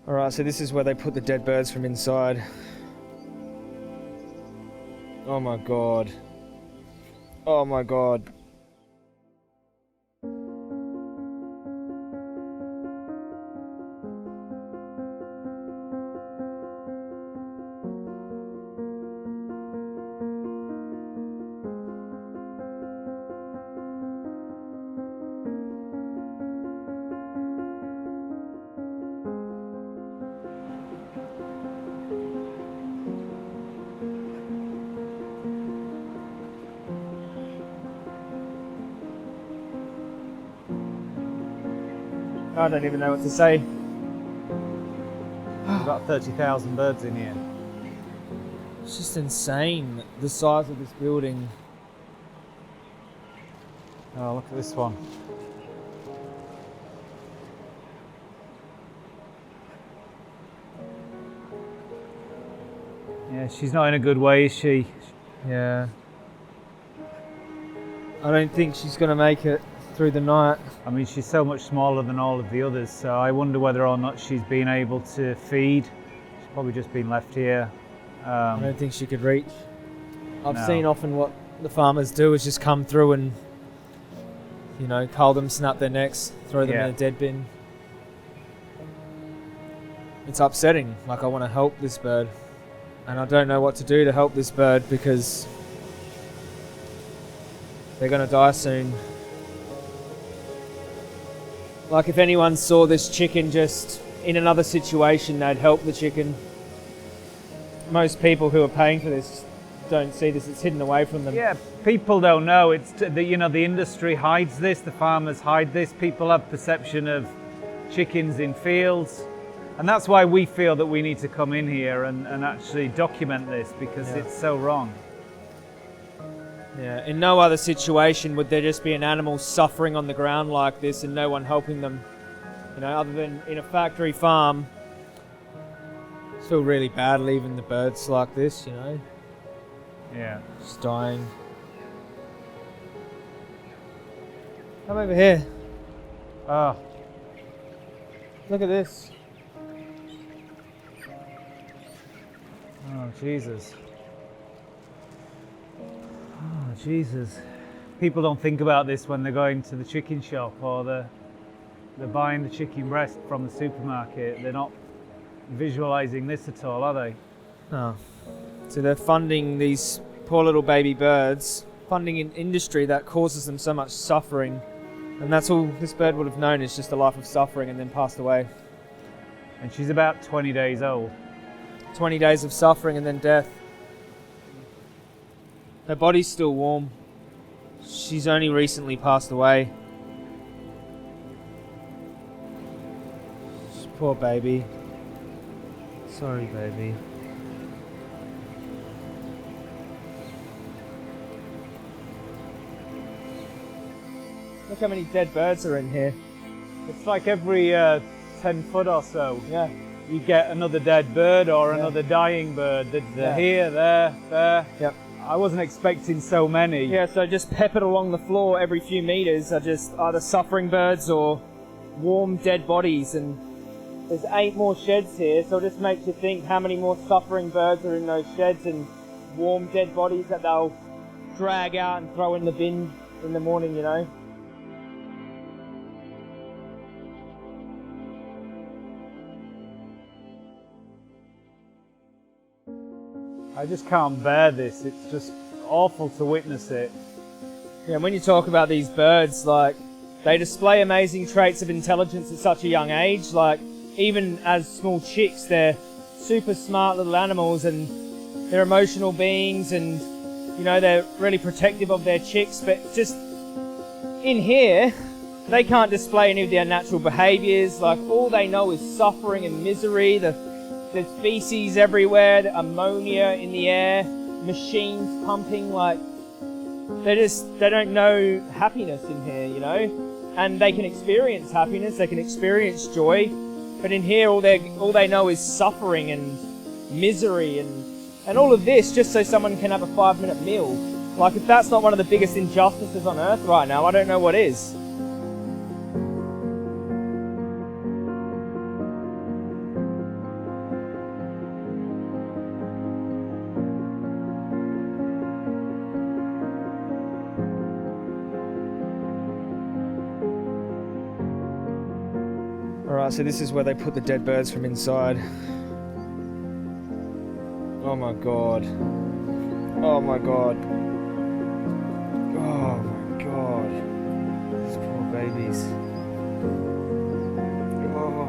Alright, so this is where they put the dead birds from inside. Oh my god. Oh my god. I don't even know what to say. We've got 30,000 birds in here. It's just insane, the size of this building. Oh, look at this one. Yeah, she's not in a good way, is she? Yeah. I don't think she's going to make it through the night. I mean, she's so much smaller than all of the others, so I wonder whether or not she's been able to feed. She's probably just been left here. I don't think she could reach. I've No. seen often what the farmers do is just come through and, you know, cull them, snap their necks, throw them Yeah. in a dead bin. It's upsetting. Like, I want to help this bird, and I don't know what to do to help this bird because they're going to die soon. Like, if anyone saw this chicken just in another situation, they'd help the chicken. Most people who are paying for this don't see this. It's hidden away from them. Yeah, people don't know. It's you know, the industry hides this. The farmers hide this. People have perception of chickens in fields, and that's why we feel that we need to come in here and actually document this because it's so wrong. Yeah, in no other situation would there just be an animal suffering on the ground like this and no one helping them. You know, other than in a factory farm. I feel really bad leaving the birds like this, you know. Yeah. Just dying. Come over here. Oh, Look at this. oh Jesus. Oh, Jesus. People don't think about this when they're going to the chicken shop or they're buying the chicken breast from the supermarket. They're not visualizing this at all, are they? Oh. So they're funding these poor little baby birds, funding an industry that causes them so much suffering. And that's all this bird would have known, is just a life of suffering and then passed away. And she's about 20 days old. 20 days of suffering and then death. Her body's still warm. She's only recently passed away. Poor baby. Sorry, baby. Look how many dead birds are in here. It's like every 10 foot or so, Yeah. you get another dead bird or another dying bird. They're here, there. Yep. I wasn't expecting so many. Yeah, so just peppered along the floor every few meters are just either suffering birds or warm dead bodies, and there's 8 more sheds here, so it just makes you think how many more suffering birds are in those sheds and warm dead bodies that they'll drag out and throw in the bin in the morning, you know. I just can't bear this. It's just awful to witness it. Yeah, and when you talk about these birds, like, they display amazing traits of intelligence at such a young age. Like, even as small chicks, they're super smart little animals and they're emotional beings, and, you know, they're really protective of their chicks. But just in here, they can't display any of their natural behaviors. Like, all they know is suffering and misery. There's feces everywhere, the ammonia in the air, machines pumping. Like, they don't know happiness in here, you know. And they can experience happiness, they can experience joy, but in here all they know is suffering and misery and all of this just so someone can have a 5-minute meal. Like, if that's not one of the biggest injustices on earth right now, I don't know what is. Alright, so this is where they put the dead birds from inside. Oh my god. Oh my god. Oh my god. These poor babies. Oh.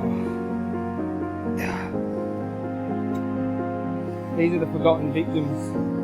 Yeah. These are the forgotten victims.